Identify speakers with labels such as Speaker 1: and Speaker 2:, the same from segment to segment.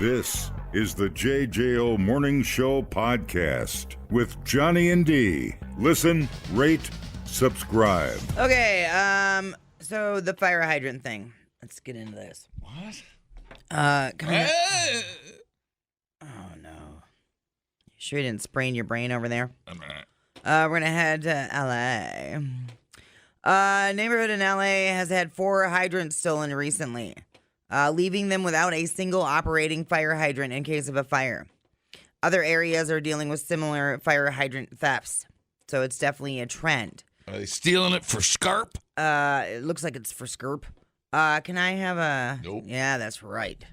Speaker 1: This is the JJO Morning Show podcast with Johnny and D. Listen, rate, subscribe.
Speaker 2: Okay, so the fire hydrant thing. Let's get into this.
Speaker 3: What?
Speaker 2: Oh, no. You sure you didn't sprain your brain over there? We're going to head to L.A. Neighborhood in L.A. has had 4 hydrants stolen recently, leaving them without a single operating fire hydrant in case of a fire. Other areas are dealing with similar fire hydrant thefts, so it's definitely a trend.
Speaker 3: Are they stealing it for scarp?
Speaker 2: It looks like it's for skirp. Can I have a...
Speaker 3: Nope.
Speaker 2: Yeah, that's right.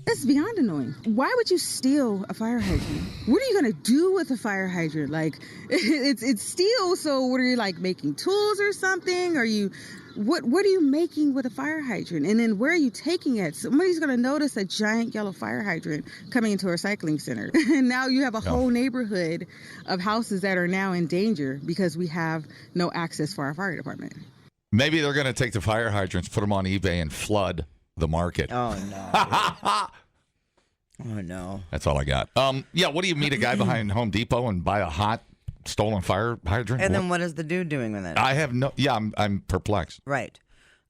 Speaker 4: It's beyond annoying. Why would you steal a fire hydrant? What are you going to do with a fire hydrant? Like, it's steel, so what are you, like, making tools or something? What are you making with a fire hydrant? And then where are you taking it? Somebody's going to notice a giant yellow fire hydrant coming into a recycling center. And now you have a whole neighborhood of houses that are now in danger because we have no access for our fire department.
Speaker 3: Maybe they're going to take the fire hydrants, put them on eBay, and flood the market.
Speaker 2: Oh, no. Oh, no.
Speaker 3: That's all I got. Yeah, what do you meet a guy behind Home Depot and buy a hot stolen fire hydrant?
Speaker 2: And then what is the dude doing with it?
Speaker 3: I have no... Yeah, I'm perplexed.
Speaker 2: Right.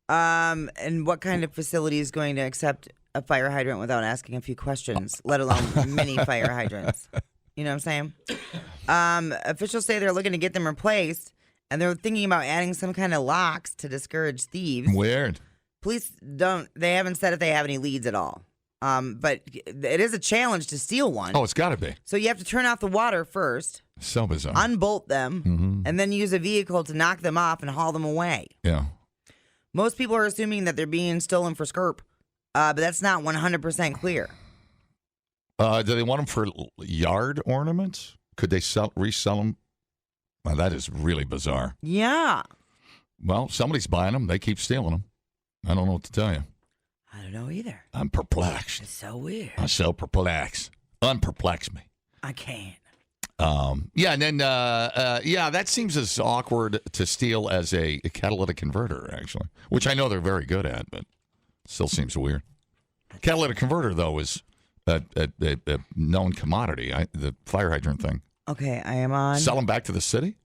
Speaker 2: And what kind of facility is going to accept a fire hydrant without asking a few questions, let alone mini fire hydrants? You know what I'm saying? Officials say they're looking to get them replaced, and they're thinking about adding some kind of locks to discourage thieves.
Speaker 3: Weird.
Speaker 2: Police they haven't said if they have any leads at all. But it is a challenge to steal one.
Speaker 3: Oh, it's got to be.
Speaker 2: So you have to turn off the water first,
Speaker 3: So bizarre.
Speaker 2: unbolt them, and then use a vehicle to knock them off and haul them away.
Speaker 3: Yeah.
Speaker 2: Most people are assuming that they're being stolen for skirp, but that's not 100% clear.
Speaker 3: Do they want them for yard ornaments? Could they resell them? Well, that is really bizarre.
Speaker 2: Yeah.
Speaker 3: Well, somebody's buying them. They keep stealing them. I don't know what to tell you.
Speaker 2: I don't know either.
Speaker 3: I'm perplexed.
Speaker 2: It's so weird.
Speaker 3: I'm so perplexed. Unperplex me.
Speaker 2: I can't.
Speaker 3: Yeah, and then, that seems as awkward to steal as a catalytic converter, actually, which I know they're very good at, but still seems weird. Catalytic converter, though, is a known commodity, the fire hydrant thing.
Speaker 2: Okay, I am on.
Speaker 3: Sell them back to the city?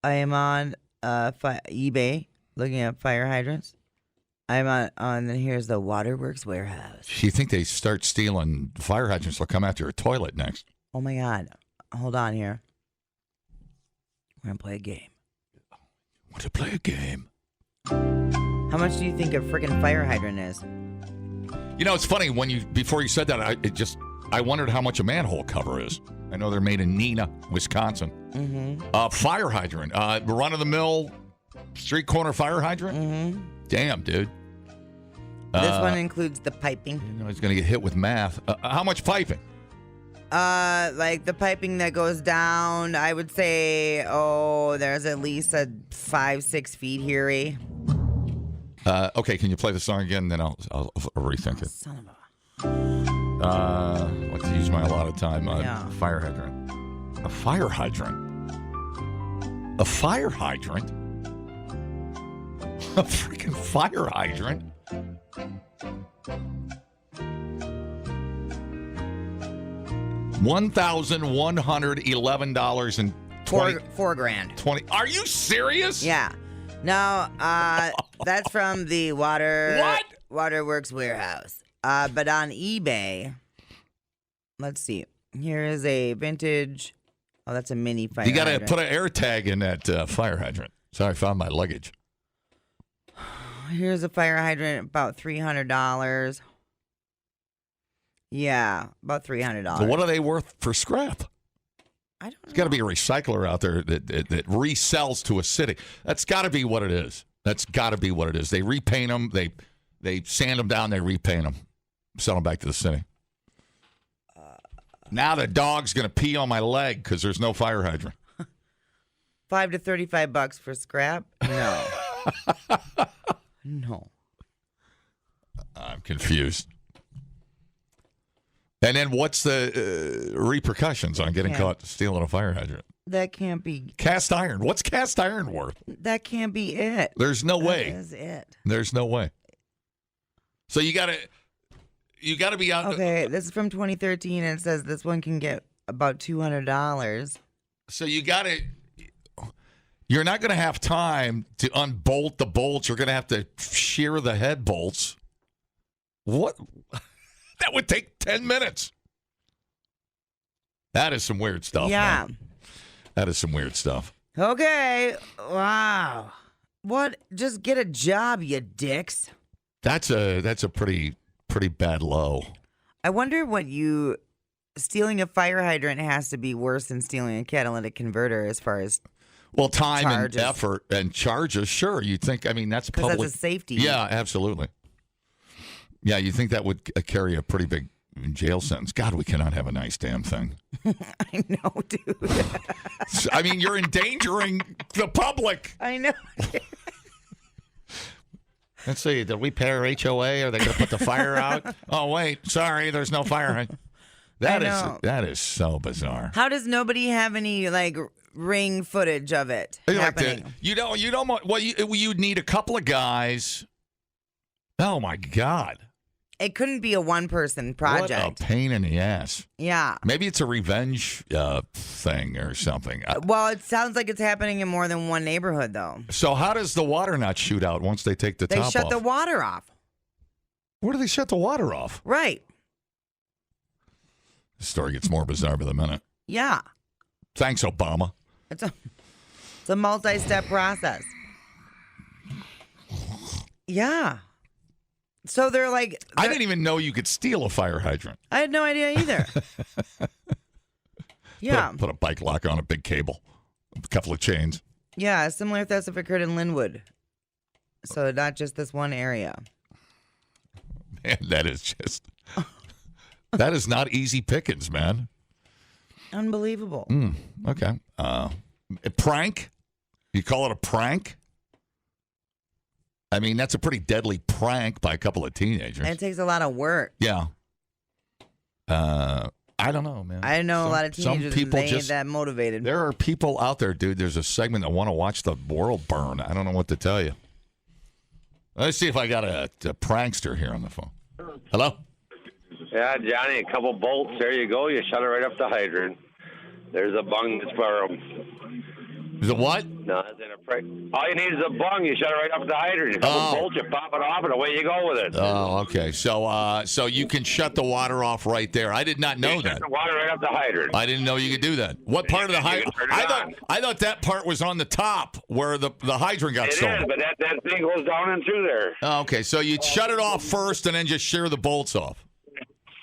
Speaker 2: I am on eBay looking at fire hydrants. I'm on here's the Waterworks warehouse.
Speaker 3: You think they start stealing fire hydrants, they'll come after your toilet next.
Speaker 2: Oh, my God. Hold on here. We're going to play a game.
Speaker 3: Want to play a game?
Speaker 2: How much do you think a freaking fire hydrant is?
Speaker 3: You know, it's funny, before you said that, I wondered how much a manhole cover is. I know they're made in Neenah, Wisconsin.
Speaker 2: Mm-hmm.
Speaker 3: Fire hydrant. Run-of-the-mill street corner fire hydrant?
Speaker 2: Mm-hmm.
Speaker 3: Damn, dude.
Speaker 2: This one includes the piping.
Speaker 3: You know he's going to get hit with math. How much piping?
Speaker 2: Like the piping that goes down, I would say, there's at least a 5-6 feet here.
Speaker 3: Okay, can you play the song again? Then I'll rethink it.
Speaker 2: Son of a...
Speaker 3: Like to use my allotted time.
Speaker 2: Yeah.
Speaker 3: Fire hydrant. A fire hydrant? A fire hydrant? A freaking fire hydrant? $1,111 and
Speaker 2: $4,000.
Speaker 3: Are you serious?
Speaker 2: Yeah. No, that's from the Waterworks warehouse. But on eBay, let's see. Here is a vintage. Oh, that's a mini fire
Speaker 3: You got to
Speaker 2: hydrant.
Speaker 3: put an air tag in that fire hydrant. Sorry, I found my luggage.
Speaker 2: Here's a fire hydrant, about $300. Yeah, about $300.
Speaker 3: So what are they worth for scrap?
Speaker 2: I don't know.
Speaker 3: There's got to be a recycler out there that resells to a city. That's got to be what it is. That's got to be what it is. They repaint them. They sand them down. They repaint them. Sell them back to the city. Now the dog's going to pee on my leg because there's no fire hydrant.
Speaker 2: $5 to $35 for scrap? No. No.
Speaker 3: I'm confused. And then what's the repercussions on getting caught stealing a fire hydrant?
Speaker 2: That can't be.
Speaker 3: Cast iron. What's cast iron worth?
Speaker 2: That can't be it.
Speaker 3: There's no way.
Speaker 2: That is it.
Speaker 3: There's no way. So you got to, You got to be out.
Speaker 2: Okay, this is from 2013, and it says this one can get about $200.
Speaker 3: So you got to. You're not going to have time to unbolt the bolts. You're going to have to shear the head bolts. What? That would take 10 minutes. That is some weird stuff.
Speaker 2: Yeah.
Speaker 3: Man. That is some weird stuff.
Speaker 2: Okay. Wow. What? Just get a job, you dicks.
Speaker 3: That's a pretty bad low.
Speaker 2: I wonder what stealing a fire hydrant has to be worse than stealing a catalytic converter as far as
Speaker 3: Well, time
Speaker 2: charges.
Speaker 3: and effort and charges, sure. You'd think, I mean, that's
Speaker 2: Because
Speaker 3: public.
Speaker 2: that's a safety.
Speaker 3: Yeah, absolutely. Yeah, you think that would carry a pretty big jail sentence. God, we cannot have a nice damn thing.
Speaker 2: I know, dude.
Speaker 3: I mean, you're endangering the public.
Speaker 2: I know.
Speaker 3: Let's see, did we pay our HOA? Are they going to put the fire out? Oh, wait, sorry, there's no fire. That is so bizarre.
Speaker 2: How does nobody have any, like, ring footage of it happening?
Speaker 3: You don't. Well, you'd need a couple of guys. Oh my God!
Speaker 2: It couldn't be a one-person project.
Speaker 3: What a pain in the ass.
Speaker 2: Yeah.
Speaker 3: Maybe it's a revenge thing or something.
Speaker 2: Well, it sounds like it's happening in more than one neighborhood, though.
Speaker 3: So how does the water not shoot out once they take the top off?
Speaker 2: They shut the water off.
Speaker 3: Where do they shut the water off?
Speaker 2: Right.
Speaker 3: The story gets more bizarre by the minute.
Speaker 2: Yeah.
Speaker 3: Thanks, Obama.
Speaker 2: It's a multi-step process. Yeah. So they're like...
Speaker 3: I didn't even know you could steal a fire hydrant.
Speaker 2: I had no idea either. Yeah.
Speaker 3: Put a bike lock on a big cable, a couple of chains.
Speaker 2: Yeah, similar if that's occurred in Linwood. So not just this one area.
Speaker 3: Man, that is just... that is not easy pickings, man.
Speaker 2: Unbelievable.
Speaker 3: Okay. A prank? You call it a prank? I mean, that's a pretty deadly prank by a couple of teenagers.
Speaker 2: And it takes a lot of work.
Speaker 3: Yeah. I don't know, man.
Speaker 2: I know a lot of teenagers and they ain't that motivated.
Speaker 3: There are people out there, dude. There's a segment that want to watch the world burn. I don't know what to tell you. Let's see if I got a prankster here on the phone. Hello?
Speaker 5: Yeah, Johnny, a couple bolts. There you go. You shut it right up the hydrant. There's a bung that's for them.
Speaker 3: Is it what?
Speaker 5: No, that's in a prank. All you need is a bung. You shut it right up the hydrant. A couple bolts, you pop it off, and away you go with it.
Speaker 3: Oh, okay. So you can shut the water off right there. I did not know that.
Speaker 5: Shut the water right up the hydrant.
Speaker 3: I didn't know you could do that. What part of the hydrant? I thought that part was on the top where the hydrant got stolen.
Speaker 5: It is, but that thing goes down and through there.
Speaker 3: Oh, okay, so you'd shut it off first and then just shear the bolts off.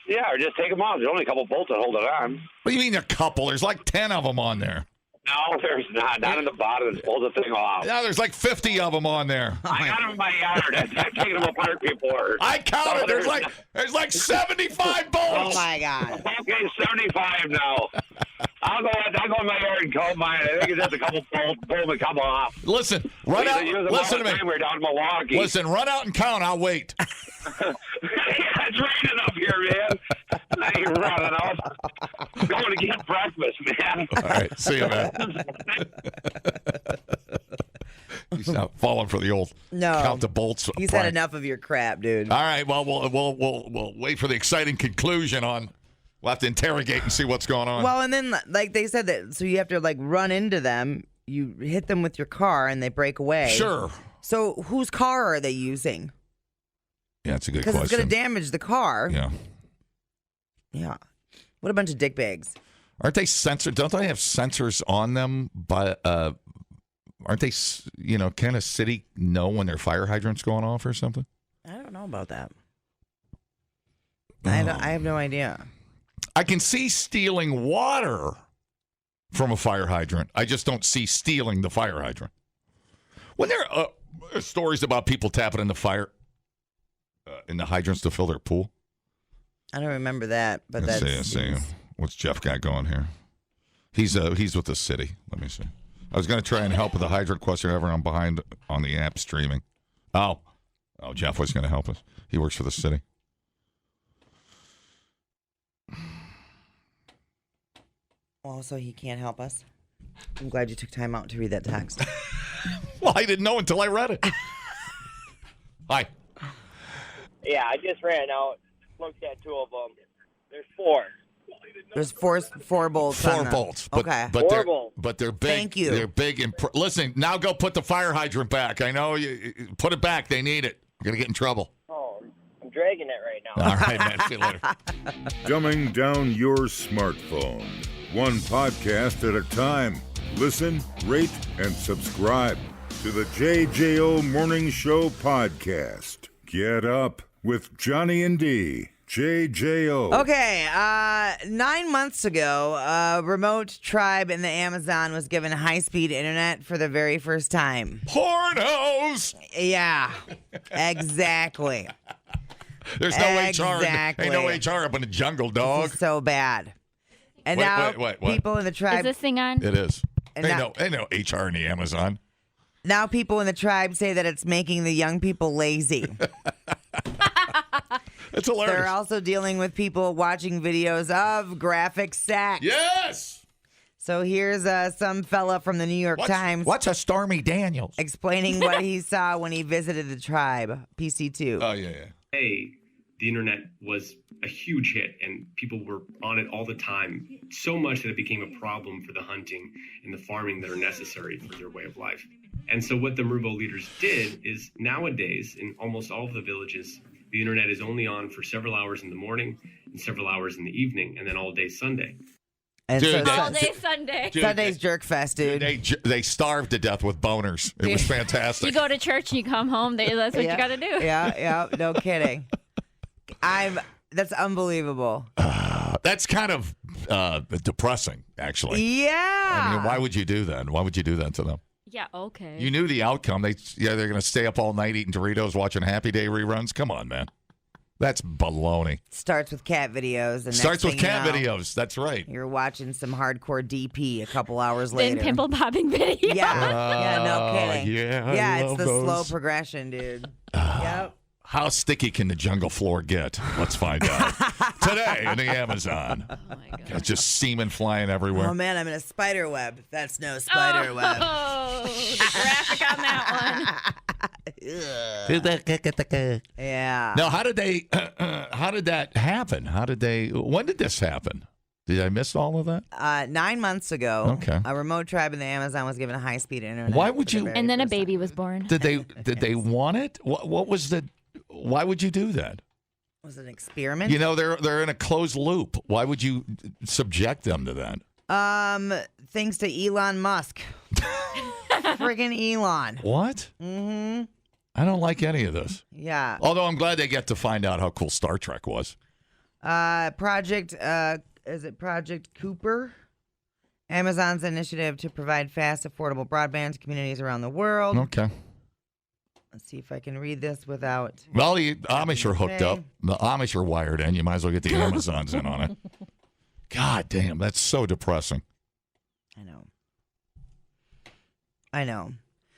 Speaker 5: Yeah, or just take them off. There's only a couple bolts that hold it on.
Speaker 3: What do you mean a couple? There's like 10 of them on there.
Speaker 5: No, there's not. Not in the bottom. It pulls the thing off.
Speaker 3: No, there's like 50 of them on there.
Speaker 5: I got them in my yard. I've taken them apart before.
Speaker 3: I counted. There's like 75 bolts.
Speaker 2: Oh my God.
Speaker 5: Okay, 75 now. I'll go in my yard and count mine. I think it's just a couple bolts. Pull them and come off.
Speaker 3: Llisten, run out. Listen to me.
Speaker 5: We're down in Milwaukee.
Speaker 3: Listen, run out and count. I'll wait.
Speaker 5: Yeah, it's raining up here, man. I ain't running off. I'm going to get breakfast, man.
Speaker 3: All right, see you, man. He's not falling for the old count the bolts.
Speaker 2: He's had enough of your crap, dude.
Speaker 3: All right, well, we'll wait for the exciting conclusion on. We'll have to interrogate and see what's going on.
Speaker 2: Well, and then like they said that, so you have to like run into them. You hit them with your car, and they break away.
Speaker 3: Sure.
Speaker 2: So whose car are they using?
Speaker 3: Yeah, it's a good question.
Speaker 2: Because it's going to damage the car.
Speaker 3: Yeah.
Speaker 2: Yeah. What a bunch of dickbags.
Speaker 3: Aren't they censored? Don't they have sensors on them? But aren't they? Can a city know when their fire hydrant's going off or something?
Speaker 2: I don't know about that. I have no idea.
Speaker 3: I can see stealing water from a fire hydrant. I just don't see stealing the fire hydrant. When there are stories about people tapping in the fire in the hydrants to fill their pool.
Speaker 2: I don't remember that, but
Speaker 3: Let's see. What's Jeff got going here? He's with the city. Let me see. I was going to try and help with the hydrant question. I'm behind on the app streaming. Oh, Jeff was going to help us. He works for the city.
Speaker 2: Well, so he can't help us. I'm glad you took time out to read that text.
Speaker 3: Well, I didn't know until I read it. Hi.
Speaker 6: Yeah, I just ran out. looked at two of them. There's four.
Speaker 2: There's four bolts.
Speaker 3: Four
Speaker 2: on them.
Speaker 3: bolts.
Speaker 2: Okay.
Speaker 3: But they're big.
Speaker 2: Thank you.
Speaker 3: They're big. And listen, now go put the fire hydrant back. I know you put it back. They need it. You're going to get in trouble.
Speaker 6: Oh, I'm dragging it right now.
Speaker 3: All right, man. See you later.
Speaker 1: Dumbing down your smartphone. One podcast at a time. Listen, rate, and subscribe to the JJO Morning Show podcast. Get up with Johnny and D. JJO.
Speaker 2: Okay, 9 months ago, a remote tribe in the Amazon was given high-speed internet for the very first time.
Speaker 3: Pornos.
Speaker 2: Yeah, exactly.
Speaker 3: There's no HR.
Speaker 2: Exactly.
Speaker 3: Ain't no HR up in the jungle, dog.
Speaker 2: This is so bad. And
Speaker 3: Wait,
Speaker 2: now
Speaker 3: what?
Speaker 2: people in the
Speaker 7: Is
Speaker 2: tribe,
Speaker 7: this thing on?
Speaker 3: It is.
Speaker 2: And
Speaker 3: Ain't no HR in the Amazon.
Speaker 2: now people in the tribe say that it's making the young people lazy.
Speaker 3: It's hilarious.
Speaker 2: They're also dealing with people watching videos of graphic sex.
Speaker 3: Yes.
Speaker 2: So here's some fella from the New York Times
Speaker 3: What's a Stormy Daniels?
Speaker 2: explaining what he saw when he visited the tribe, PC2.
Speaker 3: Oh, yeah.
Speaker 8: Hey, the internet was a huge hit and people were on it all the time, so much that it became a problem for the hunting and the farming that are necessary for their way of life. And so what the Marubo leaders did is nowadays in almost all of the villages, the internet is only on for several hours in the morning and several hours in the evening and then all day Sunday.
Speaker 2: And
Speaker 3: Dude,
Speaker 2: so
Speaker 7: All day Sunday.
Speaker 3: Dude,
Speaker 2: Sunday's jerk fest, dude.
Speaker 3: They starved to death with boners. It was fantastic.
Speaker 7: You go to church and you come home. That's what you got to do.
Speaker 2: Yeah, no kidding. That's unbelievable.
Speaker 3: That's kind of depressing, actually.
Speaker 2: Yeah.
Speaker 3: I mean, why would you do that? Why would you do that to them?
Speaker 7: Yeah, okay.
Speaker 3: You knew the outcome. They're going to stay up all night eating Doritos, watching Happy Day reruns. Come on, man. That's baloney.
Speaker 2: Starts with cat videos. And
Speaker 3: Starts with
Speaker 2: next thing
Speaker 3: cat
Speaker 2: you know,
Speaker 3: videos. That's right.
Speaker 2: You're watching some hardcore DP a couple hours
Speaker 7: Then
Speaker 2: later.
Speaker 7: pimple popping video.
Speaker 2: Yeah, no kidding.
Speaker 3: Yeah, I
Speaker 2: it's
Speaker 3: love
Speaker 2: the
Speaker 3: those.
Speaker 2: slow progression, dude. Yep.
Speaker 3: How sticky can the jungle floor get? Let's find out. Today in the Amazon.
Speaker 7: Oh my god.
Speaker 3: It's just semen flying everywhere.
Speaker 2: Oh man, I'm in a spider web. That's no spider web.
Speaker 7: Oh, the graphic on that one.
Speaker 2: Yeah.
Speaker 3: Now, how did that happen? When did this happen? Did I miss all of that?
Speaker 2: 9 months ago,
Speaker 3: Okay.
Speaker 2: a remote tribe in the Amazon was given a high-speed internet.
Speaker 3: Why would
Speaker 2: for the
Speaker 3: you-
Speaker 2: very
Speaker 7: And then a
Speaker 2: first time.
Speaker 7: baby was born.
Speaker 3: Did they want it? What was the? Why would you do that?
Speaker 2: Was it an experiment?
Speaker 3: You know, they're in a closed loop. Why would you subject them to that?
Speaker 2: Thanks to Elon Musk. Friggin' Elon.
Speaker 3: What?
Speaker 2: Mm-hmm.
Speaker 3: I don't like any of this.
Speaker 2: Yeah.
Speaker 3: Although I'm glad they get to find out how cool Star Trek was.
Speaker 2: Is it Project Cooper? Amazon's initiative to provide fast, affordable broadband to communities around the world.
Speaker 3: Okay.
Speaker 2: Let's see if I can read this without.
Speaker 3: Well, the Amish are hooked
Speaker 2: Okay.
Speaker 3: up. The Amish are wired in. You might as well get the Amazons in on it. God damn, that's so depressing.
Speaker 2: I know.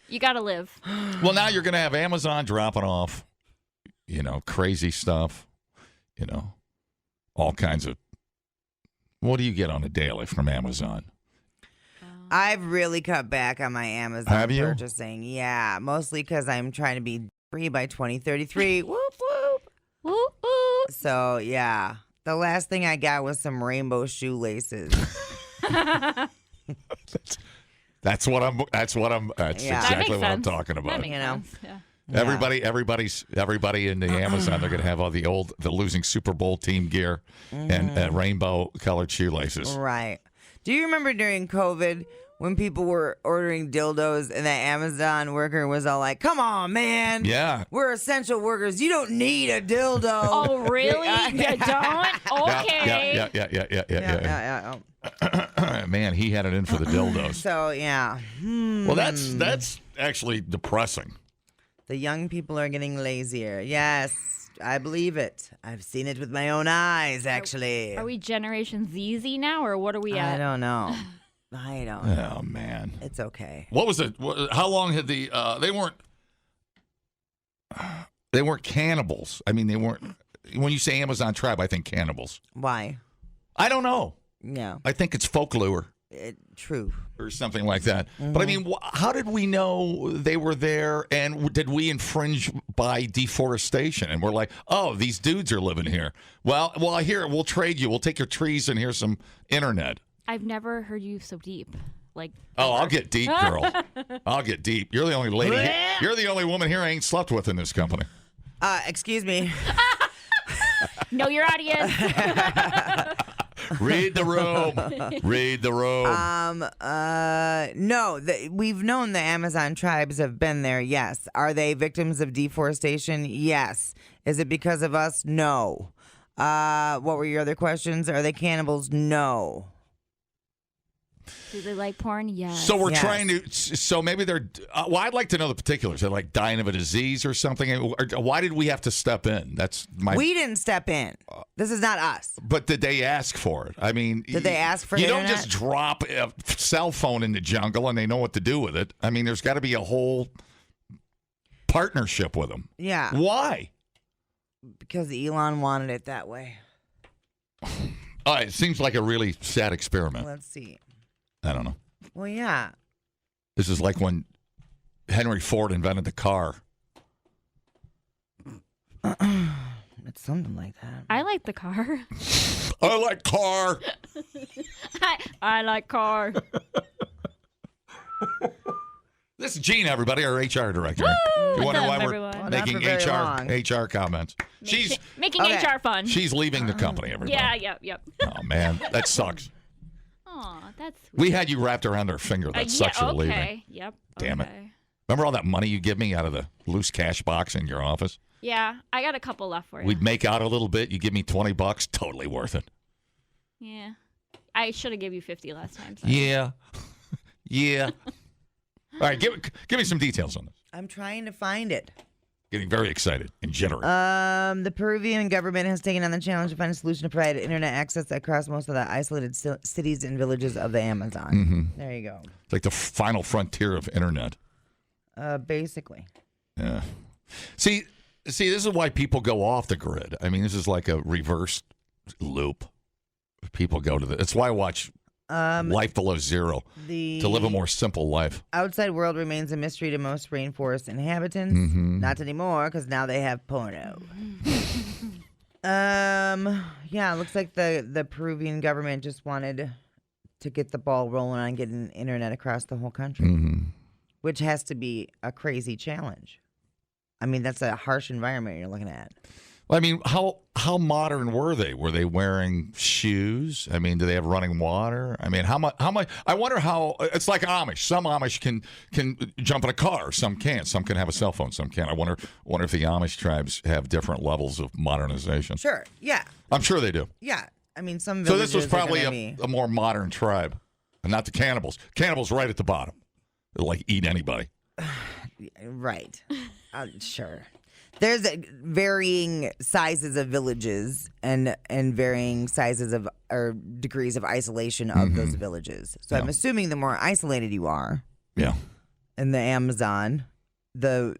Speaker 7: You got to live.
Speaker 3: Well, now you're going to have Amazon dropping off, crazy stuff, all kinds of. What do you get on a daily from Amazon?
Speaker 2: I've really cut back on my Amazon
Speaker 3: Have you?
Speaker 2: purchasing. Yeah, mostly because I'm trying to be free by 2033. Whoop, whoop.
Speaker 7: Whoop, whoop.
Speaker 2: So, yeah. The last thing I got was some rainbow shoelaces.
Speaker 3: That's
Speaker 2: Yeah.
Speaker 3: exactly what I'm talking
Speaker 7: That
Speaker 3: about.
Speaker 7: makes sense. Yeah.
Speaker 3: Everybody in the Amazon, they're going to have all the losing Super Bowl team gear and rainbow colored shoelaces.
Speaker 2: Right. Do you remember during COVID when people were ordering dildos and the Amazon worker was all like, come on, man.
Speaker 3: Yeah.
Speaker 2: We're essential workers. You don't need a dildo.
Speaker 7: Oh, really? You don't? Okay.
Speaker 2: Yeah.
Speaker 3: Man, he had it in for the dildos.
Speaker 2: So, yeah.
Speaker 3: Well, that's actually depressing.
Speaker 2: The young people are getting lazier. Yes, I believe it. I've seen it with my own eyes, actually.
Speaker 7: Are we Generation ZZ now, or what are we at?
Speaker 2: I don't know.
Speaker 3: Oh, man.
Speaker 2: It's okay.
Speaker 3: What was it? How long had they weren't cannibals. I mean, they weren't, when you say Amazon tribe, I think cannibals.
Speaker 2: Why?
Speaker 3: I don't know.
Speaker 2: Yeah.
Speaker 3: I think it's folklore.
Speaker 2: True.
Speaker 3: Or something like that. But I mean, how did we know they were there? And did we infringe by deforestation? And we're like, oh, these dudes are living here. Well, here, we'll trade you. We'll take your trees and here's some internet.
Speaker 7: I've never heard you so deep. Like,
Speaker 3: oh, I'll get deep, girl. I'll get deep. You're the only lady. You're the only woman here I ain't slept with in this company.
Speaker 2: Excuse me.
Speaker 7: Know your audience.
Speaker 3: Read the room. Read the room.
Speaker 2: No, we've known the Amazon tribes have been there. Yes. Are they victims of deforestation? Yes. Is it because of us? No. What were your other questions? Are they cannibals? No.
Speaker 7: Do they like porn? Yes.
Speaker 3: So we're trying to. So maybe they're. Well, I'd like to know the particulars. They're like dying of a disease or something. Why did we have to step in? That's my.
Speaker 2: We didn't step in. This is not us.
Speaker 3: But did they ask for it? I mean,
Speaker 2: did they ask for?
Speaker 3: You
Speaker 2: internet?
Speaker 3: don't just drop a cell phone in the jungle and they know what to do with it. I mean, there's got to be a whole partnership with them.
Speaker 2: Yeah.
Speaker 3: Why?
Speaker 2: Because Elon wanted it that way.
Speaker 3: It seems like a really sad experiment.
Speaker 2: Let's see.
Speaker 3: I don't know.
Speaker 2: Well, yeah.
Speaker 3: This is like when Henry Ford invented the car.
Speaker 2: It's something like that.
Speaker 7: I like the car.
Speaker 3: I like car.
Speaker 7: I like car.
Speaker 3: This is Gene, everybody, our HR director.
Speaker 7: Woo!
Speaker 3: You wonder
Speaker 7: What's
Speaker 3: why
Speaker 7: up,
Speaker 3: we're
Speaker 7: everyone?
Speaker 3: making HR comments. She's
Speaker 7: making HR fun.
Speaker 3: She's leaving the company, everybody.
Speaker 7: Yeah, yep.
Speaker 3: Oh, man, that sucks.
Speaker 7: Aw, that's sweet.
Speaker 3: We had you wrapped around our finger. That sucks you're leaving.
Speaker 7: Okay. Yep.
Speaker 3: Damn it.
Speaker 7: Okay.
Speaker 3: Remember all that money you give me out of the loose cash box in your office?
Speaker 7: Yeah, I got a couple left for you.
Speaker 3: We'd make out a little bit. You give me $20. Totally worth it.
Speaker 7: Yeah. I should have gave you 50 last time. So.
Speaker 3: Yeah. Yeah. All right, give me some details on this.
Speaker 2: I'm trying to find it.
Speaker 3: Getting very excited and jittery.
Speaker 2: The Peruvian government has taken on the challenge to find a solution to provide internet access across most of the isolated cities and villages of the Amazon.
Speaker 3: Mm-hmm.
Speaker 2: There you go.
Speaker 3: It's like the final frontier of internet.
Speaker 2: Basically.
Speaker 3: Yeah. See, this is why people go off the grid. I mean, this is like a reverse loop. People go to That's why I watch Life Below Zero to live a more simple life.
Speaker 2: Outside world remains a mystery to most rainforest inhabitants.
Speaker 3: Mm-hmm.
Speaker 2: Not anymore, because now they have porno. Yeah, it looks like the Peruvian government just wanted to get the ball rolling on getting internet across the whole country, which has to be a crazy challenge. I mean, that's a harsh environment you're looking at.
Speaker 3: Well, I mean, how modern were they? Were they wearing shoes? I mean, do they have running water? I mean, how much? I wonder how. It's like Amish. Some Amish can jump in a car. Some can't. Some can have a cell phone. Some can't. I wonder if the Amish tribes have different levels of modernization.
Speaker 2: Sure. Yeah.
Speaker 3: I'm sure they do.
Speaker 2: Yeah. I mean, some.
Speaker 3: So this was probably
Speaker 2: a
Speaker 3: a more modern tribe, and not the cannibals. Cannibals right at the bottom. They'll like eat anybody.
Speaker 2: Right. Sure. There's varying sizes of villages and varying sizes of or degrees of isolation of those villages. So I'm assuming the more isolated you are, in the Amazon, the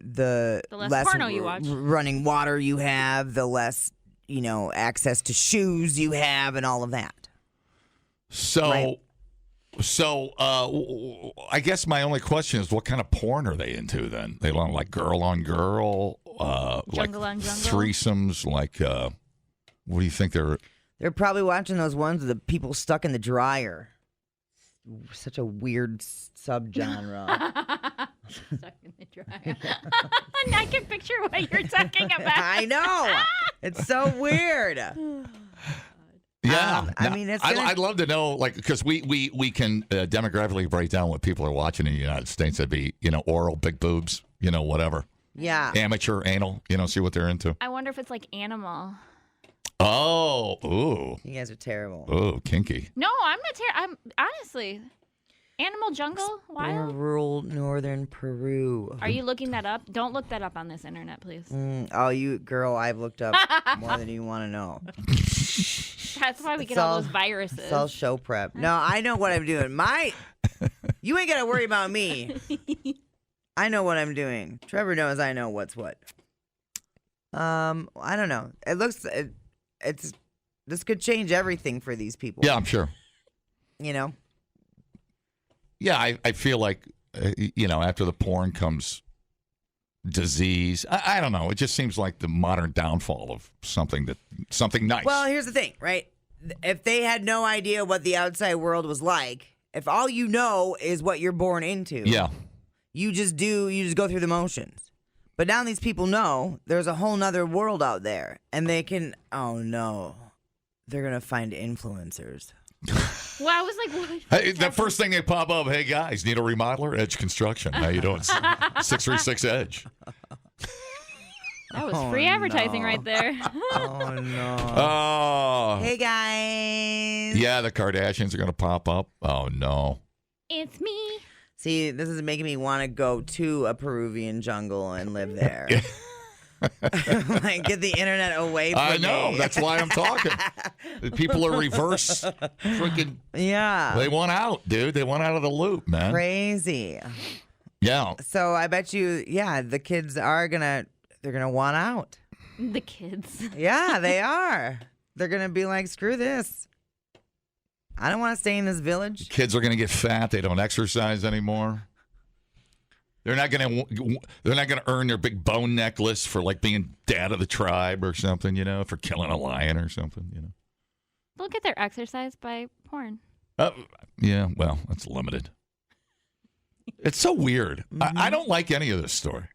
Speaker 2: less
Speaker 7: porno you watch.
Speaker 2: Running water you have, the less access to shoes you have, and all of that.
Speaker 3: So.
Speaker 2: Right.
Speaker 3: So, I guess my only question is, what kind of porn are they into then? They want like girl on girl,
Speaker 7: jungle
Speaker 3: like
Speaker 7: on jungle?
Speaker 3: threesomes, like what do you think they're?
Speaker 2: They're probably watching those ones with the people stuck in the dryer. Such a weird subgenre.
Speaker 7: Stuck in the dryer. I can picture what you're talking about.
Speaker 2: I know. It's so weird.
Speaker 3: Yeah,
Speaker 2: I mean,
Speaker 3: I'd love to know, like, because we can demographically break down what people are watching in the United States. That'd be, oral, big boobs, whatever.
Speaker 2: Yeah.
Speaker 3: Amateur, anal, see what they're into.
Speaker 7: I wonder if it's like animal.
Speaker 3: Oh, ooh.
Speaker 2: You guys are terrible.
Speaker 3: Ooh, kinky.
Speaker 7: No, I'm not terrible. I'm honestly, animal jungle, wild.
Speaker 2: Rural northern Peru.
Speaker 7: Are you looking that up? Don't look that up on this internet, please.
Speaker 2: Girl, I've looked up more than you want to know.
Speaker 7: That's why we get all those viruses.
Speaker 2: It's all show prep. No, I know what I'm doing. You ain't got to worry about me. I know what I'm doing. Trevor knows I know what's what. I don't know. It looks, this could change everything for these people.
Speaker 3: Yeah, I'm sure. Yeah, I feel like, after the porn comes disease. I don't know. It just seems like the modern downfall of something nice.
Speaker 2: Well, here's the thing, right? If they had no idea what the outside world was like, if all you know is what you're born into,
Speaker 3: yeah.
Speaker 2: you just go through the motions. But now these people know there's a whole nother world out there, and they can, oh no, they're going to find influencers.
Speaker 7: Well, I was like, what?
Speaker 3: Hey, the first thing they pop up, hey guys, need a remodeler? Edge Construction. How you doing? 636 Edge.
Speaker 7: That was free advertising right there.
Speaker 2: Oh no.
Speaker 3: Oh.
Speaker 2: Hey guys.
Speaker 3: Yeah, the Kardashians are going to pop up. Oh no.
Speaker 7: It's me.
Speaker 2: See, this is making me want to go to a Peruvian jungle and live there. Like, get the internet away from me.
Speaker 3: I know. That's why I'm talking. The people are reverse freaking.
Speaker 2: Yeah.
Speaker 3: They want out, dude. They want out of the loop, man.
Speaker 2: Crazy.
Speaker 3: Yeah.
Speaker 2: So I bet you, the kids are they're gonna want out.
Speaker 7: The kids.
Speaker 2: Yeah, they are. They're gonna be like, screw this. I don't want to stay in this village.
Speaker 3: Kids are going to get fat. They don't exercise anymore. They're not going to earn their big bone necklace for like being dad of the tribe or something, for killing a lion or something,
Speaker 7: They'll get their exercise by porn.
Speaker 3: Yeah, well, that's limited. It's so weird. Mm-hmm. I don't like any of this story.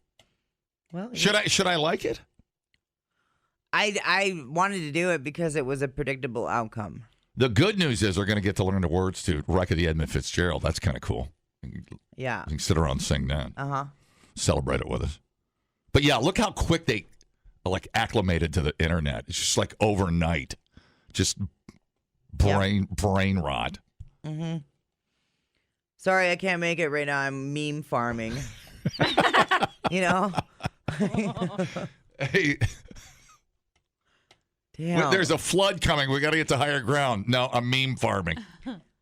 Speaker 2: Well,
Speaker 3: should I like it?
Speaker 2: I wanted to do it because it was a predictable outcome.
Speaker 3: The good news is they're going to get to learn the words to Wreck of the Edmund Fitzgerald. That's kind of cool.
Speaker 2: Yeah.
Speaker 3: You can sit around and sing that.
Speaker 2: Uh-huh.
Speaker 3: Celebrate it with us. But yeah, look how quick they acclimated to the internet. It's just like overnight. Just brain rot.
Speaker 2: Mm-hmm. Sorry, I can't make it right now. I'm meme farming.
Speaker 3: Hey.
Speaker 2: Damn.
Speaker 3: There's a flood coming. We got to get to higher ground. No, I'm meme farming.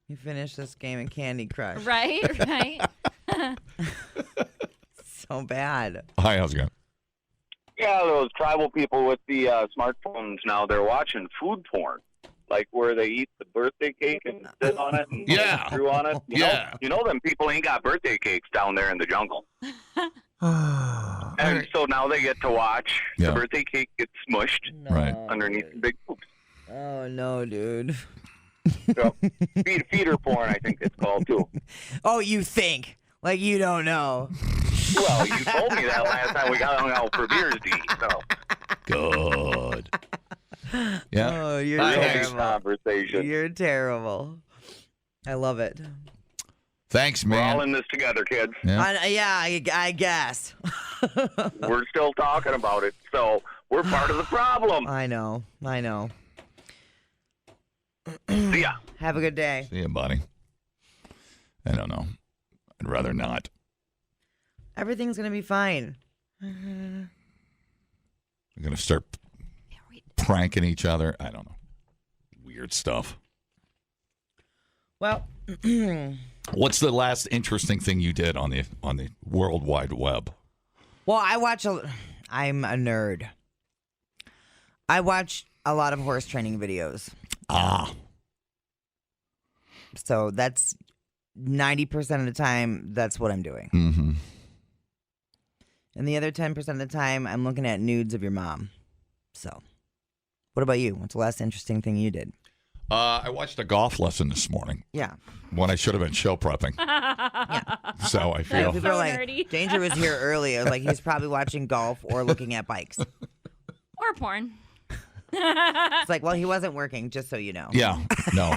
Speaker 2: You finish this game in Candy Crush.
Speaker 7: Right.
Speaker 2: So bad.
Speaker 3: Hi, how's it going?
Speaker 5: Yeah, those tribal people with the smartphones now, they're watching food porn. Like where they eat the birthday cake and sit on it and screw on it. You know them people ain't got birthday cakes down there in the jungle. And so now they get to watch the birthday cake get smushed underneath the big poops.
Speaker 2: Oh, no, dude.
Speaker 5: So, feeder porn, I think it's called, too.
Speaker 2: Oh, you think? Like you don't know.
Speaker 5: Well, you told me that last time we got hung out for beers to eat, so.
Speaker 3: Good. Yeah.
Speaker 2: Oh, you're terrible.
Speaker 5: Conversation.
Speaker 2: You're terrible. I love it.
Speaker 3: Thanks, man.
Speaker 5: We're all in this together, kids.
Speaker 3: Yeah,
Speaker 2: I guess.
Speaker 5: We're still talking about it, so we're part of the problem.
Speaker 2: I know.
Speaker 5: See ya.
Speaker 2: Have a good day.
Speaker 3: See you, buddy. I don't know. I'd rather not.
Speaker 2: Everything's going to be fine.
Speaker 3: We're going to start pranking each other. I don't know. Weird stuff.
Speaker 2: Well,
Speaker 3: what's the last interesting thing you did on the World Wide Web?
Speaker 2: Well, I'm a nerd. I watch a lot of horse training videos. So that's 90% of the time, that's what I'm doing.
Speaker 3: Mm-hmm.
Speaker 2: And the other 10% of the time, I'm looking at nudes of your mom. So, what about you? What's the last interesting thing you did?
Speaker 3: I watched a golf lesson this morning.
Speaker 2: Yeah.
Speaker 3: When I should have been show prepping.
Speaker 2: Yeah.
Speaker 3: So I feel.
Speaker 2: People are like, Danger was here early. I was like, he's probably watching golf or looking at bikes.
Speaker 7: Or porn.
Speaker 2: It's like, well, he wasn't working, just so you know.
Speaker 3: Yeah. No.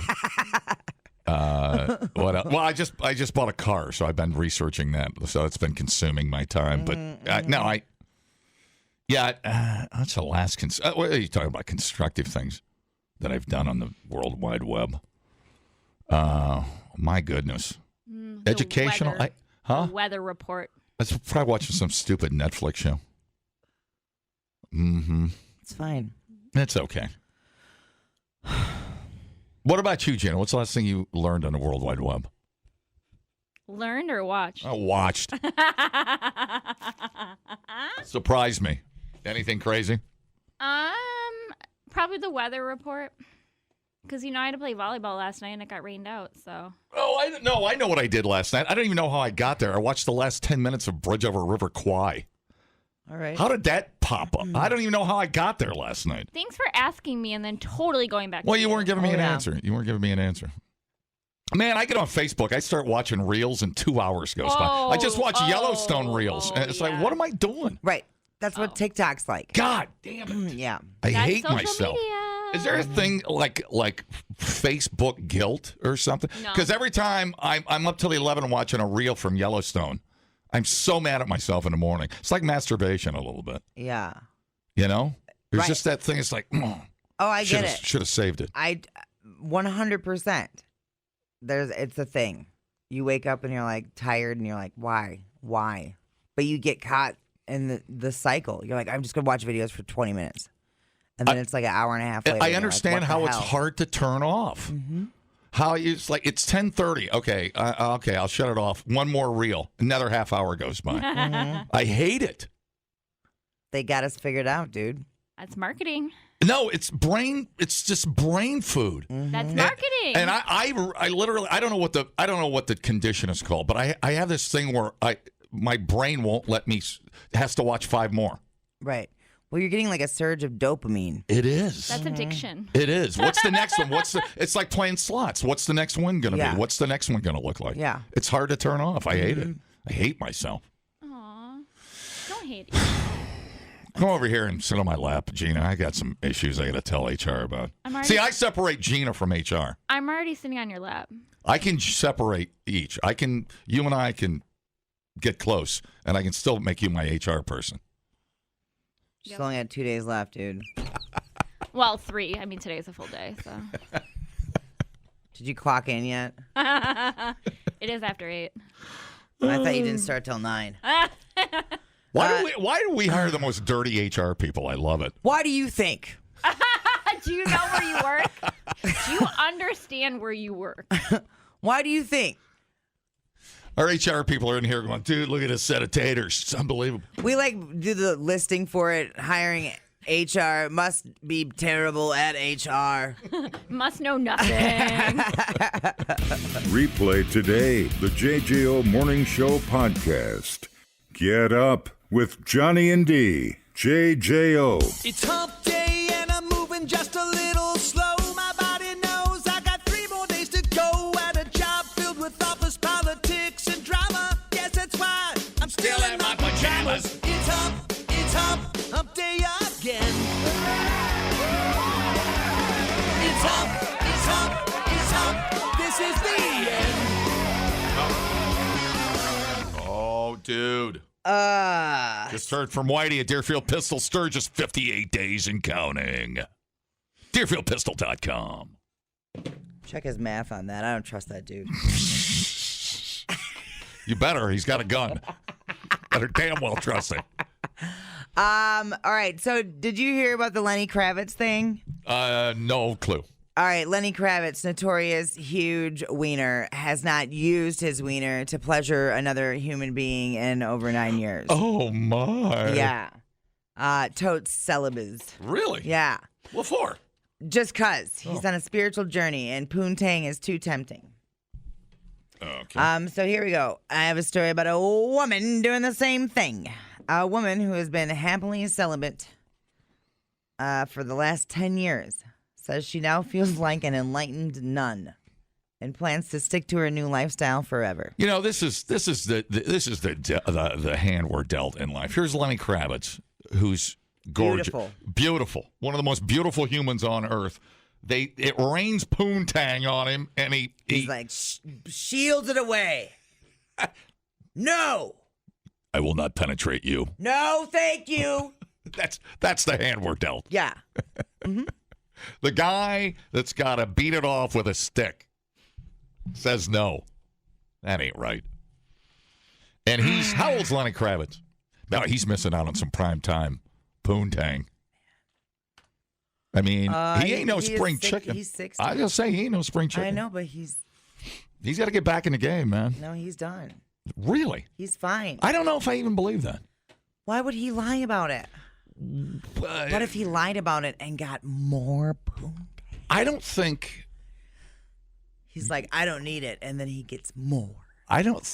Speaker 3: What else? Well, I just bought a car, so I've been researching that. So it's been consuming my time. But that's the last. What are you talking about? Constructive things that I've done on the World Wide Web. My goodness. Educational.
Speaker 7: The weather report.
Speaker 3: I was probably watching some stupid Netflix show. Mm-hmm.
Speaker 2: It's fine.
Speaker 3: It's okay. What about you, Jenna? What's the last thing you learned on the World Wide Web?
Speaker 7: Learned or watched?
Speaker 3: I watched. Surprised me. Anything crazy?
Speaker 7: Probably the weather report. Because, I had to play volleyball last night and it got rained out, so.
Speaker 3: Oh, I know what I did last night. I don't even know how I got there. I watched the last 10 minutes of Bridge Over River Kwai.
Speaker 2: All right.
Speaker 3: How did that pop up? I don't even know how I got there last night.
Speaker 7: Thanks for asking me and then totally going back.
Speaker 3: Well, you weren't giving me an answer. You weren't giving me an answer. Man, I get on Facebook. I start watching reels and 2 hours goes by. I just watch Yellowstone reels. And it's like, what am I doing?
Speaker 2: Right. That's what TikTok's like.
Speaker 3: God damn it.
Speaker 2: Yeah.
Speaker 3: I
Speaker 7: That's
Speaker 3: hate
Speaker 7: social
Speaker 3: myself.
Speaker 7: media.
Speaker 3: Is there a thing like Facebook guilt or something?
Speaker 7: No.
Speaker 3: Because every time I'm up till 11 and watching a reel from Yellowstone, I'm so mad at myself in the morning. It's like masturbation a little bit.
Speaker 2: Yeah.
Speaker 3: You know? There's
Speaker 2: Right.
Speaker 3: just that thing. It's like,
Speaker 2: Oh, I get it.
Speaker 3: Should have saved it.
Speaker 2: 100%. It's a thing. You wake up and you're like tired and you're like, why? But you get caught in the cycle. You're like, I'm just going to watch videos for 20 minutes. And then it's like an hour and a half later.
Speaker 3: I understand how it's hard to turn off.
Speaker 2: Mm-hmm.
Speaker 3: How it's like, it's 10:30. Okay, I'll shut it off. One more reel. Another half hour goes by.
Speaker 2: Mm-hmm.
Speaker 3: I hate it.
Speaker 2: They got us figured out, dude.
Speaker 7: That's marketing.
Speaker 3: No, it's just brain food.
Speaker 2: Mm-hmm.
Speaker 7: That's marketing.
Speaker 3: And I literally, I don't know what the condition is called, but I have this thing where my brain won't let me, has to watch 5 more.
Speaker 2: Right. Well, you're getting like a surge of dopamine.
Speaker 3: It is.
Speaker 7: That's addiction.
Speaker 3: It is. What's the next one? It's like playing slots. What's the next one going to be? What's the next one going to look like?
Speaker 2: Yeah.
Speaker 3: It's hard to turn off. I hate it. I hate myself.
Speaker 7: Aw. Don't hate it.
Speaker 3: Come over here and sit on my lap, Gina. I got some issues I got to tell HR about. See, I separate Gina from HR.
Speaker 7: I'm already sitting on your lap.
Speaker 3: I can separate each. You and I can get close, and I can still make you my HR person.
Speaker 2: She's only had 2 days left, dude.
Speaker 7: Well, 3. I mean, today's a full day, so.
Speaker 2: Did you clock in yet?
Speaker 7: It is after 8.
Speaker 2: I thought you didn't start till 9.
Speaker 3: Why do we hire the most dirty HR people? I love it.
Speaker 2: Why do you think?
Speaker 7: Do you know where you work? Do you understand where you work?
Speaker 2: Why do you think?
Speaker 3: Our HR people are in here going, dude, look at this set of taters. It's unbelievable.
Speaker 2: We do the listing for it. Hiring HR must be terrible at HR.
Speaker 7: Must know nothing.
Speaker 1: Replay today the JJO Morning Show podcast. Get up with Johnny and D. JJO.
Speaker 9: It's hump day and I'm moving just a little slow. My body knows I got 3 more days to go at a job filled with office politics and drama. Yes, that's why I'm still in my pajamas. It's hump day again. It's hump, this is the end.
Speaker 3: Oh, dude. Just heard from Whitey at Deerfield Pistol Sturgis, 58 days and counting. DeerfieldPistol.com.
Speaker 2: Check his math on that. I don't trust that dude.
Speaker 3: You better. He's got a gun. Better damn well trust him.
Speaker 2: All right. So, did you hear about the Lenny Kravitz thing?
Speaker 3: No clue.
Speaker 2: All right. Lenny Kravitz, notorious huge wiener, has not used his wiener to pleasure another human being in over 9 years.
Speaker 3: Oh, my.
Speaker 2: Yeah. Totes celibate.
Speaker 3: Really?
Speaker 2: Yeah.
Speaker 3: What for?
Speaker 2: Just cuz. He's on a spiritual journey, and poontang is too tempting.
Speaker 3: Okay.
Speaker 2: So here we go. I have a story about a woman doing the same thing. A woman who has been happily celibate for the last 10 years says she now feels like an enlightened nun and plans to stick to her new lifestyle forever.
Speaker 3: You know, this is the hand we're dealt in life. Here's Lenny Kravitz, who's gorgeous, beautiful, one of the most beautiful humans on earth. It rains poontang on him, and
Speaker 2: he's like, shields it away. No.
Speaker 3: I will not penetrate you.
Speaker 2: No, thank you.
Speaker 3: That's the hand we're dealt.
Speaker 2: Yeah. Mm-hmm.
Speaker 3: The guy that's got to beat it off with a stick says no. That ain't right. And how old's Lenny Kravitz? No, he's missing out on some prime time poontang. I mean, he ain't no spring chicken.
Speaker 2: He's 60.
Speaker 3: I was going to say, he ain't no spring chicken.
Speaker 2: I know, but he's
Speaker 3: got to get back in the game, man.
Speaker 2: No, he's done.
Speaker 3: Really?
Speaker 2: He's fine.
Speaker 3: I don't know if I even believe that.
Speaker 2: Why would he lie about it? What if he lied about it and got more poontang?
Speaker 3: I don't think.
Speaker 2: He's like, I don't need it, and then he gets more.
Speaker 3: I don't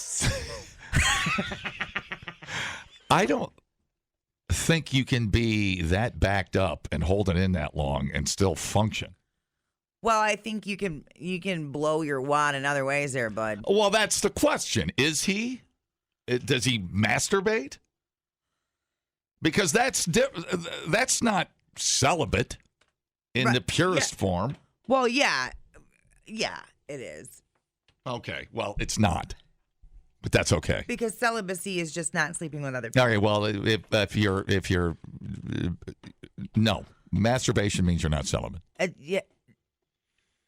Speaker 3: think you can be that backed up and hold it in that long and still function.
Speaker 2: Well, I think you can blow your wad in other ways there, bud.
Speaker 3: Well, that's the question. Is he? Does he masturbate? Because that's not celibate in the purest form.
Speaker 2: Well, yeah, it is.
Speaker 3: Okay, well, it's not. But that's okay.
Speaker 2: Because celibacy is just not sleeping with other people.
Speaker 3: All right, well, if you're no, masturbation means you're not celibate.
Speaker 2: Yeah.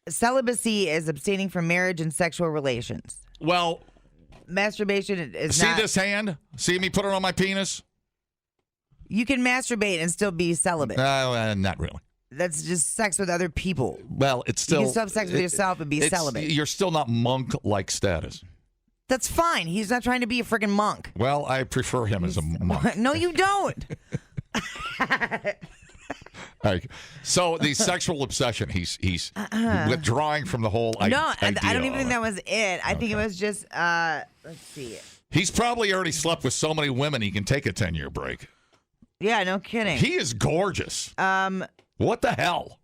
Speaker 2: Celibacy is abstaining from marriage and sexual relations.
Speaker 3: Well,
Speaker 2: masturbation is
Speaker 3: see
Speaker 2: not.
Speaker 3: this hand? See me put it on my penis?
Speaker 2: You can masturbate and still be celibate.
Speaker 3: Not really.
Speaker 2: That's just sex with other people.
Speaker 3: Well, it's still.
Speaker 2: You can still have sex with yourself and be celibate.
Speaker 3: You're still not monk-like status.
Speaker 2: That's fine. He's not trying to be a freaking monk.
Speaker 3: Well, I prefer him as a monk.
Speaker 2: No, you don't.
Speaker 3: All right. So the sexual obsession, he's withdrawing from the whole idea.
Speaker 2: No, I don't even think that was it. I think it was just, let's see.
Speaker 3: He's probably already slept with so many women he can take a 10-year break.
Speaker 2: Yeah, no kidding.
Speaker 3: He is gorgeous. What the hell?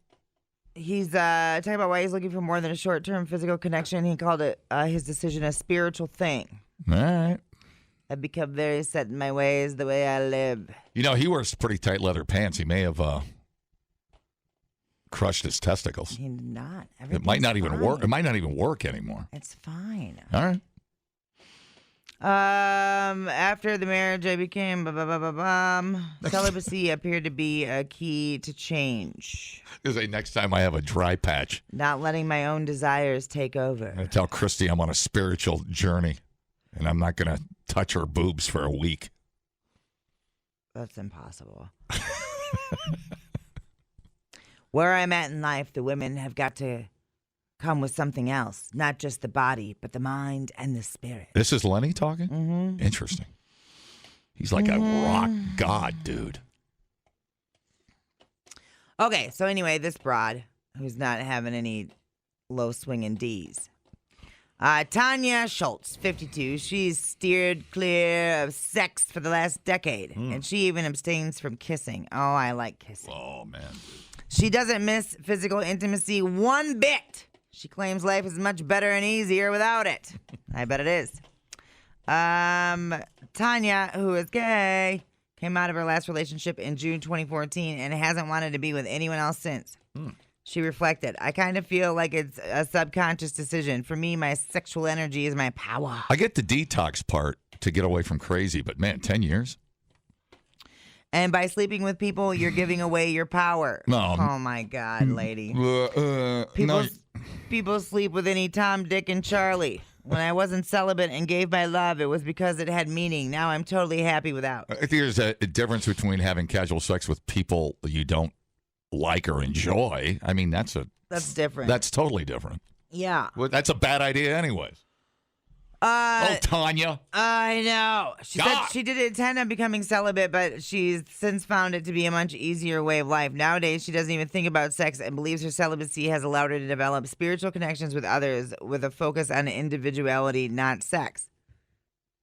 Speaker 2: He's talking about why he's looking for more than a short-term physical connection. He called it his decision a spiritual thing.
Speaker 3: All right.
Speaker 2: I've become very set in my ways, the way I live.
Speaker 3: You know, he wears pretty tight leather pants. He may have crushed his testicles.
Speaker 2: He did not.
Speaker 3: It might not even work. It might not even work anymore.
Speaker 2: It's fine.
Speaker 3: All right.
Speaker 2: After the marriage, I became celibacy appeared to be a key to change.
Speaker 3: Say next time I have a dry patch,
Speaker 2: not letting my own desires take over.
Speaker 3: I tell Christy I'm on a spiritual journey, and I'm not going to touch her boobs for a week.
Speaker 2: That's impossible. Where I'm at in life, the women have got to come with something else, not just the body, but the mind and the spirit.
Speaker 3: This is Lenny talking?
Speaker 2: Mm-hmm.
Speaker 3: Interesting. He's like a rock god, dude.
Speaker 2: Okay, so anyway, this broad, who's not having any low swinging D's. Tanya Schultz, 52. She's steered clear of sex for the last decade, and she even abstains from kissing. Oh, I like kissing.
Speaker 3: Oh, man.
Speaker 2: She doesn't miss physical intimacy one bit. She claims life is much better and easier without it. I bet it is. Tanya, who is gay, came out of her last relationship in June 2014 and hasn't wanted to be with anyone else since. She reflected, I kind of feel like it's a subconscious decision. For me, my sexual energy is my power.
Speaker 3: I get the detox part to get away from crazy, but man, 10 years?
Speaker 2: And by sleeping with people, you're giving away your power.
Speaker 3: No.
Speaker 2: Oh, my God, lady.
Speaker 3: No.
Speaker 2: People sleep with any Tom, Dick, and Charlie. When I wasn't celibate and gave my love, it was because it had meaning. Now I'm totally happy without.
Speaker 3: I think there's a difference between having casual sex with people you don't like or enjoy. I mean, that's
Speaker 2: different.
Speaker 3: That's totally different.
Speaker 2: Yeah.
Speaker 3: Well, that's a bad idea anyways. Tanya.
Speaker 2: I know. She said she did intend on becoming celibate, but she's since found it to be a much easier way of life. Nowadays, she doesn't even think about sex and believes her celibacy has allowed her to develop spiritual connections with others with a focus on individuality, not sex.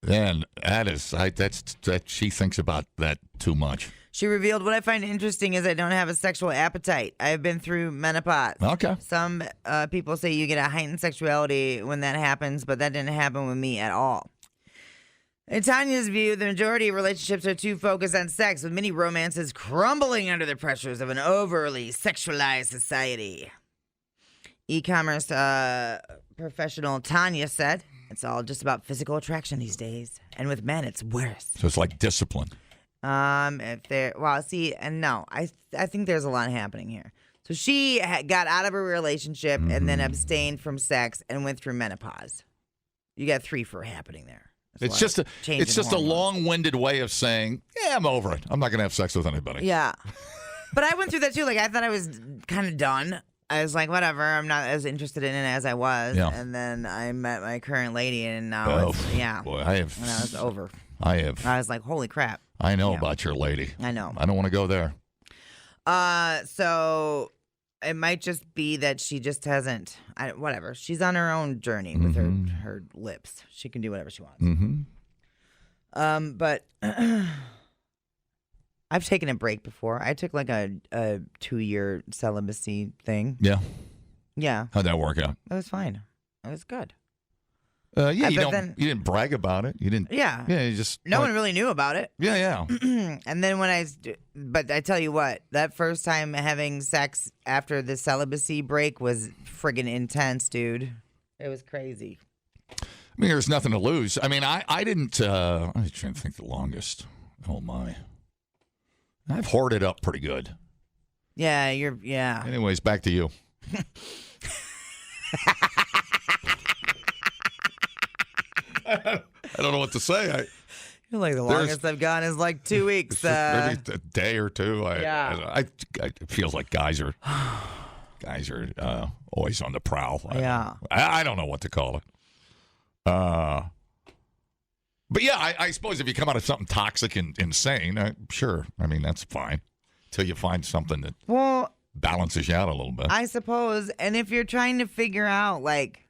Speaker 3: And that she thinks about that too much.
Speaker 2: She revealed, what I find interesting is I don't have a sexual appetite. I've been through menopause.
Speaker 3: Okay.
Speaker 2: Some people say you get a heightened sexuality when that happens, but that didn't happen with me at all. In Tanya's view, the majority of relationships are too focused on sex, with many romances crumbling under the pressures of an overly sexualized society. E-commerce professional Tanya said, it's all just about physical attraction these days. And with men, it's worse.
Speaker 3: So it's like discipline.
Speaker 2: I think there's a lot happening here. So she got out of a relationship and then abstained from sex and went through menopause. You got 3 for happening there.
Speaker 3: It's just a long-winded way of saying, yeah, I'm over it. I'm not going to have sex with anybody.
Speaker 2: Yeah. But I went through that too. Like, I thought I was kind of done. I was like, whatever, I'm not as interested in it as I was.
Speaker 3: Yeah.
Speaker 2: And then I met my current lady, and now
Speaker 3: Boy,
Speaker 2: and now it's over.
Speaker 3: I
Speaker 2: was like, holy crap.
Speaker 3: I know about your lady.
Speaker 2: I know.
Speaker 3: I don't want to go there.
Speaker 2: So it might just be that she just hasn't. Whatever. She's on her own journey with her lips. She can do whatever she wants. But I've taken a break before. I took like a 2-year celibacy thing.
Speaker 3: Yeah.
Speaker 2: Yeah.
Speaker 3: How'd that work out?
Speaker 2: It was fine. It was good.
Speaker 3: Yeah, you didn't brag about it. You didn't.
Speaker 2: Yeah.
Speaker 3: Yeah, you just.
Speaker 2: No one really knew about it.
Speaker 3: Yeah.
Speaker 2: And then but I tell you what, that first time having sex after the celibacy break was friggin' intense, dude. It was crazy.
Speaker 3: I mean, there's nothing to lose. I mean, I didn't. I was trying to think the longest. Oh my. I've hoarded up pretty good.
Speaker 2: Yeah, yeah.
Speaker 3: Anyways, back to you. I don't know what to say. I
Speaker 2: feel like the longest I've gone is like 2 weeks.
Speaker 3: Maybe a day or two.
Speaker 2: Yeah.
Speaker 3: It feels like guys are always on the prowl.
Speaker 2: Yeah.
Speaker 3: I don't know what to call it. But yeah, I suppose if you come out of something toxic and insane, sure. I mean, that's fine until you find something that balances you out a little bit.
Speaker 2: I suppose. And if you're trying to figure out, like,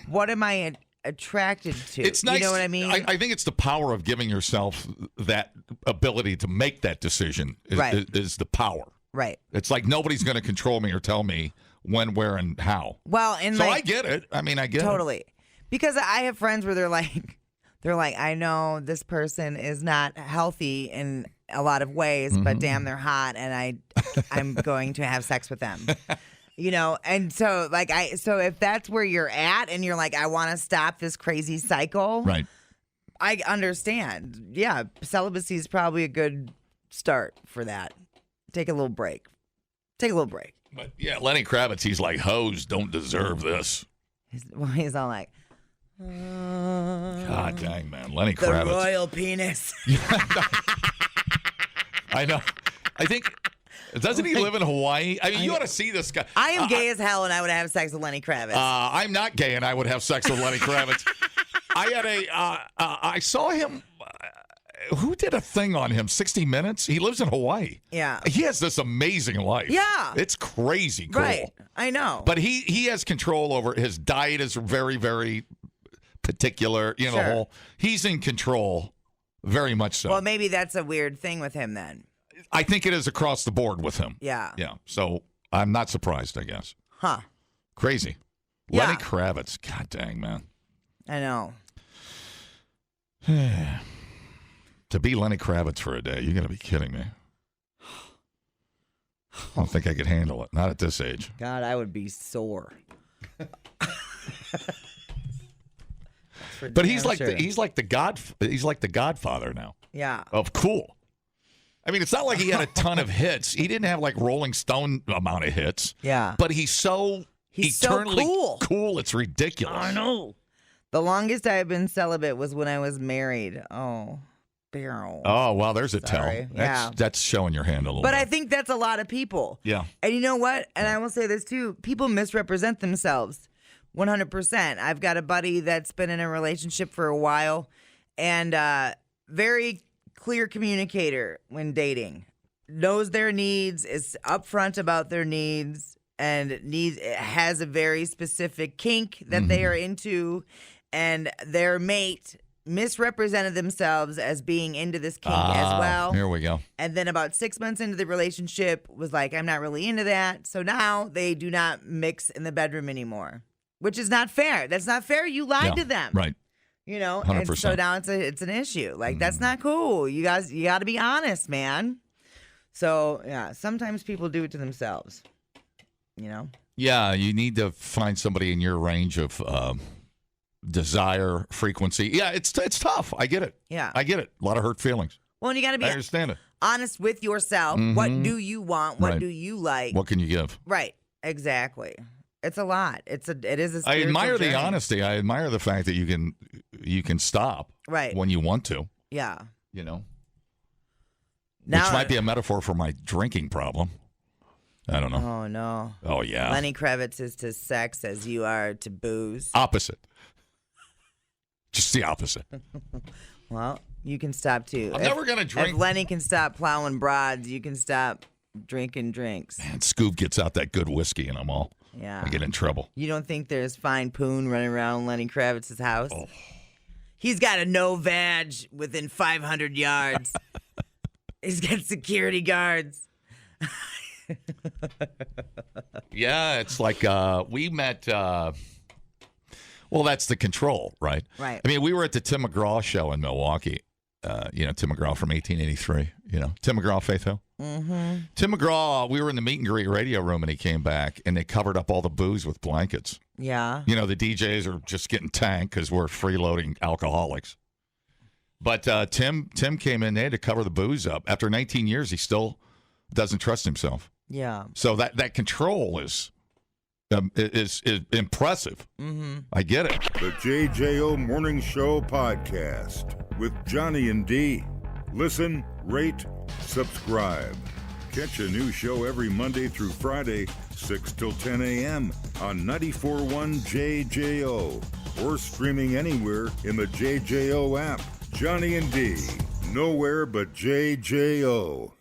Speaker 2: what am I attracted to?
Speaker 3: It's nice.
Speaker 2: You know what I mean?
Speaker 3: I think it's the power of giving yourself that ability to make that decision is the power.
Speaker 2: Right.
Speaker 3: It's like nobody's going to control me or tell me when, where, and how.
Speaker 2: Well, and
Speaker 3: I get it. I mean, I get it.
Speaker 2: Totally. Because I have friends where they're like, I know this person is not healthy in a lot of ways, but damn, they're hot, and I'm going to have sex with them. You know, and so so if that's where you're at, and you're like, I want to stop this crazy cycle,
Speaker 3: right?
Speaker 2: I understand. Yeah, celibacy is probably a good start for that. Take a little break.
Speaker 3: But yeah, Lenny Kravitz, he's like, hoes don't deserve this.
Speaker 2: He's all like,
Speaker 3: God dang, man. Lenny
Speaker 2: the
Speaker 3: Kravitz.
Speaker 2: royal penis.
Speaker 3: I know. I think, doesn't he live in Hawaii? I mean, you ought to see this guy.
Speaker 2: I am gay as hell, and I would have sex with Lenny Kravitz.
Speaker 3: I'm not gay, and I would have sex with Lenny Kravitz. I saw him. Who did a thing on him? 60 Minutes? He lives in Hawaii.
Speaker 2: Yeah.
Speaker 3: He has this amazing life.
Speaker 2: Yeah.
Speaker 3: It's crazy cool.
Speaker 2: Right. I know.
Speaker 3: But he has control over his diet is very, very particular. You know,
Speaker 2: Sure.
Speaker 3: He's in control, very much so.
Speaker 2: Well, maybe that's a weird thing with him then.
Speaker 3: I think it is across the board with him.
Speaker 2: Yeah.
Speaker 3: Yeah. So I'm not surprised, I guess.
Speaker 2: Huh.
Speaker 3: Crazy.
Speaker 2: Yeah.
Speaker 3: Lenny Kravitz. God dang, man.
Speaker 2: I know.
Speaker 3: To be Lenny Kravitz for a day, you got to be kidding me. I don't think I could handle it. Not at this age.
Speaker 2: God, I would be sore.
Speaker 3: But he's like the Godfather now.
Speaker 2: Yeah.
Speaker 3: Of cool. I mean, it's not like he had a ton of hits. He didn't have like Rolling Stone amount of hits.
Speaker 2: Yeah.
Speaker 3: But he's so eternally cool. It's ridiculous.
Speaker 2: I know. The longest I've been celibate was when I was married. Oh, Daryl.
Speaker 3: Oh, well, there's a
Speaker 2: Sorry.
Speaker 3: tell. That's showing your hand a little
Speaker 2: But
Speaker 3: bit.
Speaker 2: I think that's a lot of people.
Speaker 3: Yeah.
Speaker 2: And you know what? And I will say this too. People misrepresent themselves 100%. I've got a buddy that's been in a relationship for a while and very clear communicator when dating. Knows their needs, is upfront about their needs, and has a very specific kink that they are into, and their mate misrepresented themselves as being into this kink as well.
Speaker 3: Here we go.
Speaker 2: And then about 6 months into the relationship was like, I'm not really into that. So now they do not mix in the bedroom anymore, which is not fair. That's not fair. You lied to them.
Speaker 3: Right.
Speaker 2: You know,
Speaker 3: 100%.
Speaker 2: and so now it's an issue. Like, that's not cool. You got to be honest, man. So, yeah, sometimes people do it to themselves, you know?
Speaker 3: Yeah, you need to find somebody in your range of desire, frequency. Yeah, it's tough. I get it.
Speaker 2: Yeah.
Speaker 3: I get it. A lot of hurt feelings.
Speaker 2: Well, and you got to be
Speaker 3: I understand it.
Speaker 2: honest with yourself. What do you want? What do you like?
Speaker 3: What can you give?
Speaker 2: Right. Exactly. It's a lot. It is a spiritual
Speaker 3: I admire
Speaker 2: journey.
Speaker 3: the honesty. I admire the fact that you can stop when you want to.
Speaker 2: Yeah.
Speaker 3: You know?
Speaker 2: Now,
Speaker 3: which might be a metaphor for my drinking problem. I don't know.
Speaker 2: Oh, no.
Speaker 3: Oh, yeah.
Speaker 2: Lenny Kravitz is to sex as you are to booze.
Speaker 3: Opposite. Just the opposite.
Speaker 2: Well, you can stop too.
Speaker 3: I'm never going to drink.
Speaker 2: If Lenny can stop plowing broads, you can stop drinking drinks.
Speaker 3: Man, Scoob gets out that good whiskey, and I get in trouble.
Speaker 2: You don't think there's fine poon running around Lenny Kravitz's house? Oh. He's got a no vag within 500 yards. He's got security guards.
Speaker 3: Yeah, it's like we met. Well, that's the Control, right?
Speaker 2: Right.
Speaker 3: I mean, we were at the Tim McGraw show in Milwaukee. Tim McGraw from 1883. Tim McGraw, Faith Hill.
Speaker 2: Mm-hmm.
Speaker 3: Tim McGraw, we were in the meet and greet radio room, and he came back, and they covered up all the booze with blankets.
Speaker 2: Yeah.
Speaker 3: The DJs are just getting tanked because we're freeloading alcoholics. But Tim came in, they had to cover the booze up. After 19 years, he still doesn't trust himself.
Speaker 2: Yeah.
Speaker 3: So that Control is impressive.
Speaker 2: Mm-hmm.
Speaker 3: I get it.
Speaker 1: The JJO Morning Show podcast with Johnny and D. Listen, rate, subscribe. Catch a new show every Monday through Friday, 6 till 10 a.m. on 94.1 JJO or streaming anywhere in the JJO app. Johnny and D. Nowhere but JJO.